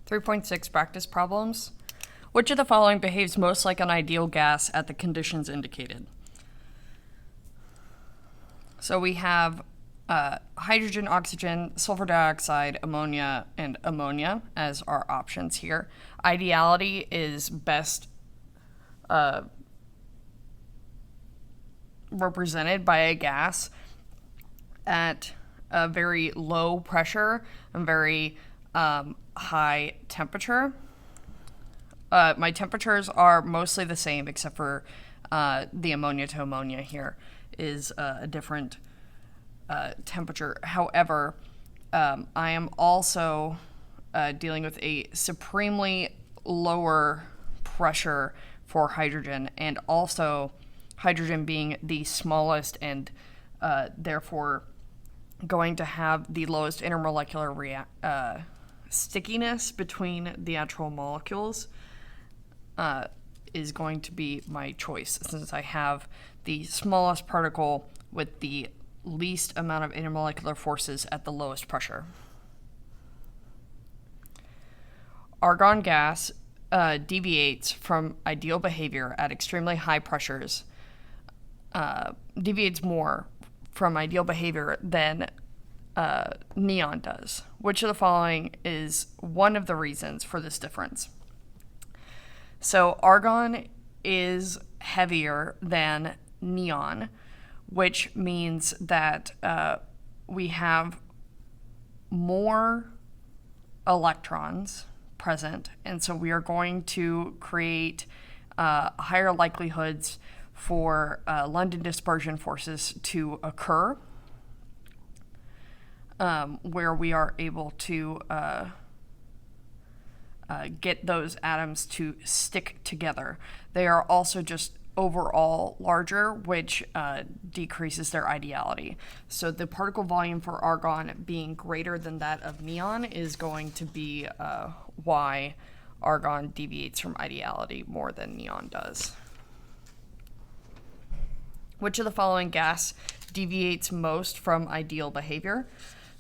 3.6 practice problems. Which of the following behaves most like an ideal gas at the conditions indicated? So we have hydrogen, oxygen, sulfur dioxide, ammonia, and ammonia as our options here. Ideality is best represented by a gas at a very low pressure and very high temperature. My temperatures are mostly the same except for the ammonia to ammonia here is a different temperature. However, I am also dealing with a supremely lower pressure for hydrogen, and also hydrogen being the smallest and therefore going to have the lowest intermolecular stickiness between the actual molecules is going to be my choice, since I have the smallest particle with the least amount of intermolecular forces at the lowest pressure. Argon gas deviates from ideal behavior at extremely high pressures, deviates more from ideal behavior than neon does. Which of the following is one of the reasons for this difference? So argon is heavier than neon, which means that we have more electrons present, and so we are going to create higher likelihoods for London dispersion forces to occur, where we are able to get those atoms to stick together. They are also just overall larger, which decreases their ideality. So the particle volume for argon being greater than that of neon is going to be why argon deviates from ideality more than neon does. Which of the following gas deviates most from ideal behavior?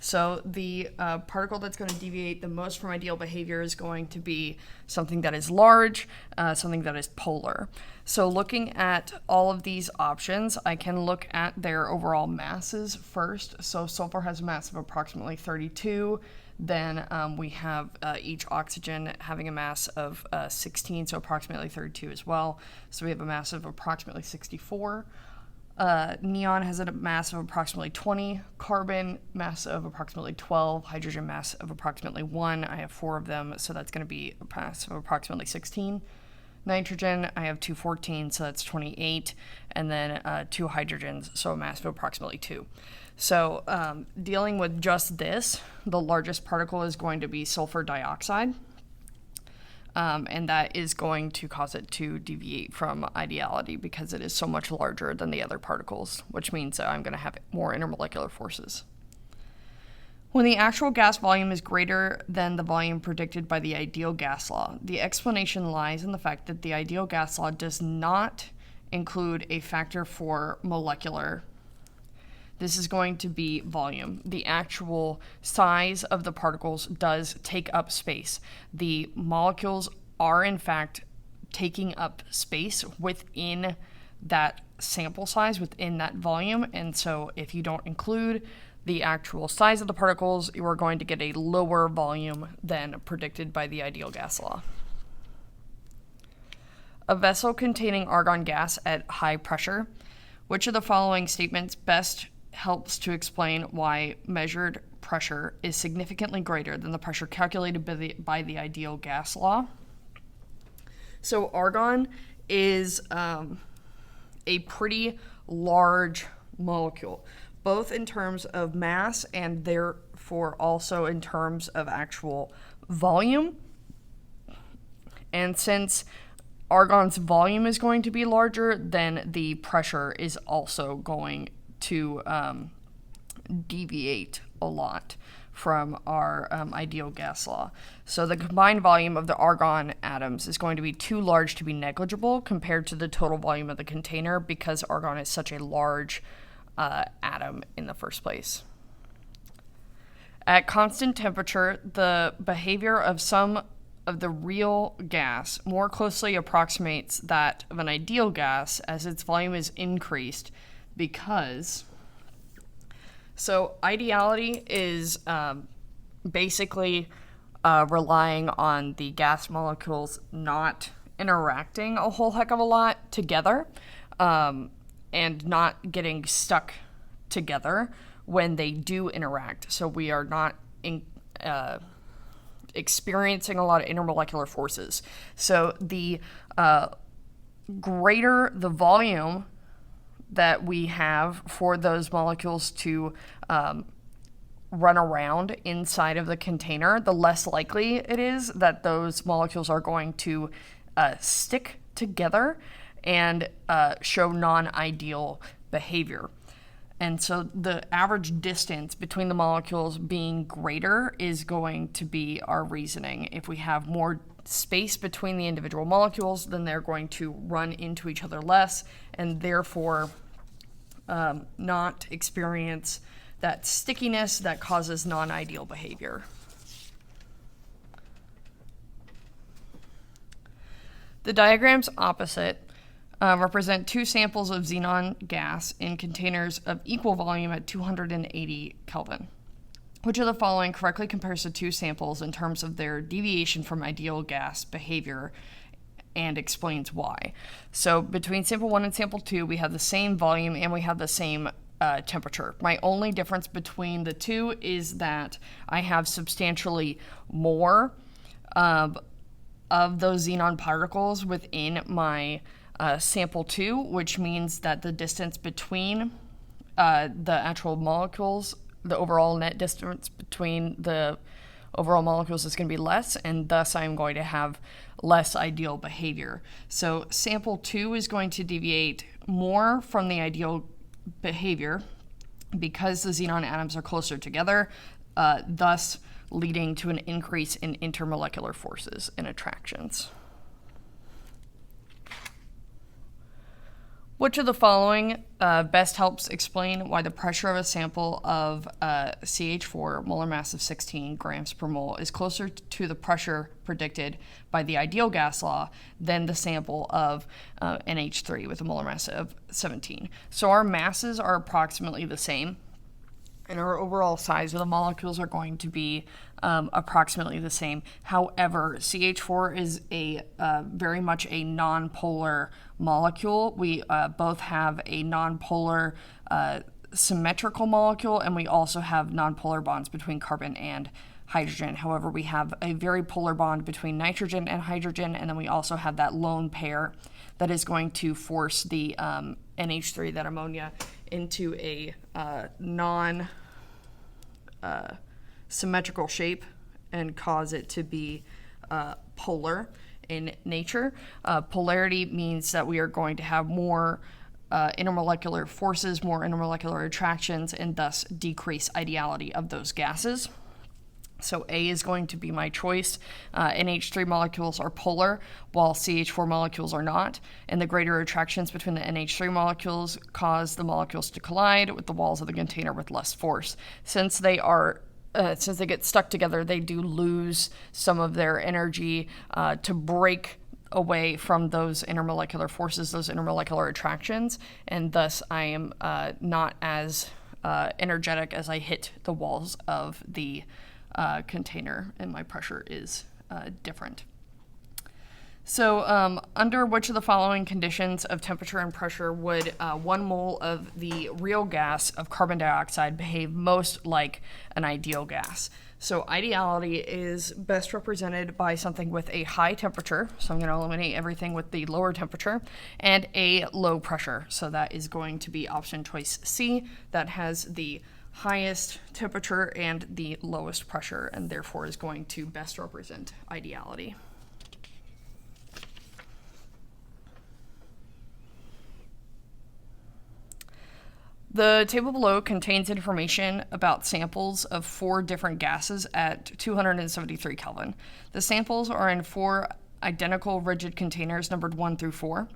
So the particle that's going to deviate the most from ideal behavior is going to be something that is large, something that is polar. So looking at all of these options, I can look at their overall masses first. So sulfur has a mass of approximately 32. Then we have each oxygen having a mass of 16, so approximately 32 as well. So we have a mass of approximately 64. Neon has a mass of approximately 20, carbon mass of approximately 12, hydrogen mass of approximately 1. I have 4 of them, so that's going to be a mass of approximately 16. Nitrogen, I have 214, so that's 28, and then 2 hydrogens, so a mass of approximately 2. So dealing with just this, the largest particle is going to be sulfur dioxide. And that is going to cause it to deviate from ideality because it is so much larger than the other particles, which means that I'm going to have more intermolecular forces. When the actual gas volume is greater than the volume predicted by the ideal gas law, the explanation lies in the fact that the ideal gas law does not include a factor for molecular. This is going to be volume. The actual size of the particles does take up space. The molecules are, in fact, taking up space within that sample size, within that volume. And so if you don't include the actual size of the particles, you are going to get a lower volume than predicted by the ideal gas law. A vessel containing argon gas at high pressure. Which of the following statements best helps to explain why measured pressure is significantly greater than the pressure calculated by the ideal gas law? So argon is a pretty large molecule, both in terms of mass and therefore also in terms of actual volume. And since argon's volume is going to be larger, then the pressure is also going to deviate a lot from our ideal gas law. So the combined volume of the argon atoms is going to be too large to be negligible compared to the total volume of the container because argon is such a large atom in the first place. At constant temperature, the behavior of some of the real gas more closely approximates that of an ideal gas as its volume is increased because... So ideality is basically relying on the gas molecules not interacting a whole heck of a lot together and not getting stuck together when they do interact. So we are not experiencing a lot of intermolecular forces. So the greater the volume that we have for those molecules to run around inside of the container, the less likely it is that those molecules are going to stick together and show non-ideal behavior. And so the average distance between the molecules being greater is going to be our reasoning. If we have more space between the individual molecules, then they're going to run into each other less and therefore not experience that stickiness that causes non-ideal behavior. The diagrams opposite represent two samples of xenon gas in containers of equal volume at 280 Kelvin. Which of the following correctly compares the two samples in terms of their deviation from ideal gas behavior and explains why? So between sample 1 and sample 2, we have the same volume and we have the same temperature. My only difference between the two is that I have substantially more of those xenon particles within my sample 2, which means that the distance between the actual molecules, the overall net distance between the overall molecules is going to be less, and thus I'm going to have less ideal behavior. So sample 2 is going to deviate more from the ideal behavior because the xenon atoms are closer together, thus leading to an increase in intermolecular forces and attractions. Which of the following best helps explain why the pressure of a sample of CH4, molar mass of 16 grams per mole, is closer to the pressure predicted by the ideal gas law than the sample of NH3 with a molar mass of 17? So our masses are approximately the same, and our overall size of the molecules are going to be approximately the same. However, CH4 is very much a nonpolar molecule. We both have a nonpolar symmetrical molecule, and we also have nonpolar bonds between carbon and hydrogen. However, we have a very polar bond between nitrogen and hydrogen, and then we also have that lone pair that is going to force the NH3, that ammonia, into a non-symmetrical shape and cause it to be polar in nature. Polarity means that we are going to have more intermolecular forces, more intermolecular attractions, and thus decrease ideality of those gases. So A is going to be my choice. NH3 molecules are polar, while CH4 molecules are not, and the greater attractions between the NH3 molecules cause the molecules to collide with the walls of the container with less force. Since they get stuck together, they do lose some of their energy to break away from those intermolecular forces, those intermolecular attractions, and thus I am not as energetic as I hit the walls of the container, and my pressure is different. So under which of the following conditions of temperature and pressure would 1 mole of the real gas of carbon dioxide behave most like an ideal gas? So ideality is best represented by something with a high temperature, so I'm going to eliminate everything with the lower temperature, and a low pressure. So that is going to be option choice C, that has the highest temperature and the lowest pressure, and therefore is going to best represent ideality. The table below contains information about samples of 4 different gases at 273 Kelvin. The samples are in 4 identical rigid containers numbered 1 through 4.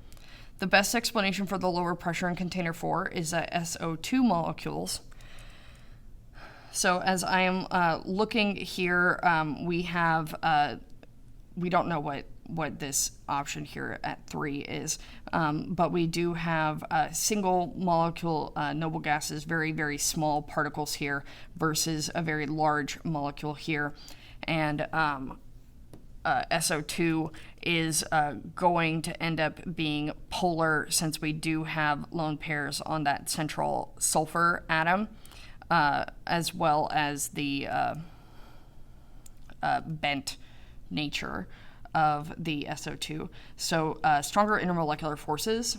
The best explanation for the lower pressure in container 4 is that SO2 molecules. So as I am looking here, we have we don't know what this option here at 3 is, but we do have single molecule noble gases, very, very small particles here versus a very large molecule here. And SO2 is going to end up being polar, since we do have lone pairs on that central sulfur atom, as well as the bent nature of the SO2. So stronger intermolecular forces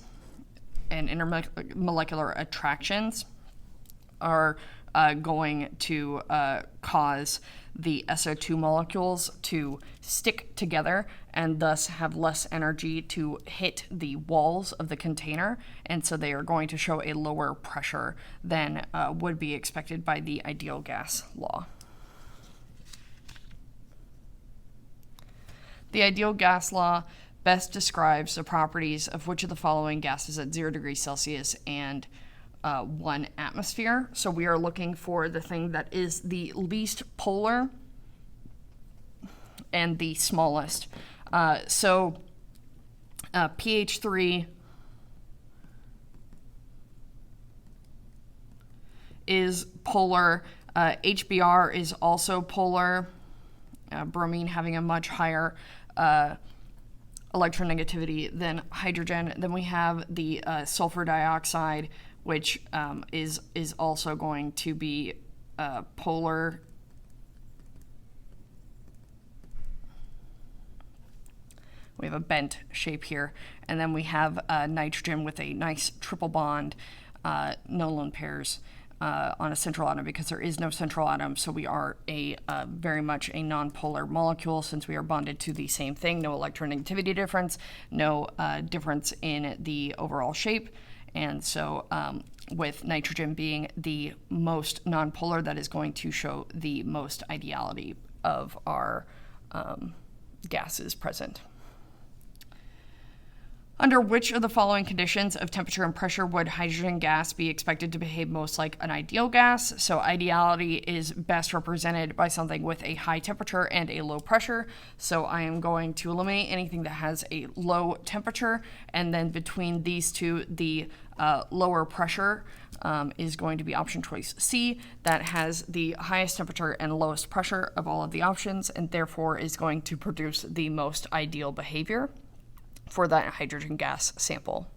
and intermolecular attractions are going to cause the SO2 molecules to stick together and thus have less energy to hit the walls of the container, and so they are going to show a lower pressure than would be expected by the ideal gas law. The ideal gas law best describes the properties of which of the following gases at 0 degrees Celsius and 1 atmosphere. So we are looking for the thing that is the least polar and the smallest. pH 3 is polar. HBr is also polar. Bromine having a much higher electronegativity than hydrogen. Then we have the sulfur dioxide, which is also going to be polar. We have a bent shape here. And then we have nitrogen with a nice triple bond, no lone pairs on a central atom, because there is no central atom. So we are very much a nonpolar molecule, since we are bonded to the same thing. No electronegativity difference, no difference in the overall shape. And so with nitrogen being the most nonpolar, that is going to show the most ideality of our gases present. Under which of the following conditions of temperature and pressure would hydrogen gas be expected to behave most like an ideal gas? So ideality is best represented by something with a high temperature and a low pressure. So I am going to eliminate anything that has a low temperature, and then between these two, the lower pressure is going to be option choice C. That has the highest temperature and lowest pressure of all of the options, and therefore is going to produce the most ideal behavior for that hydrogen gas sample.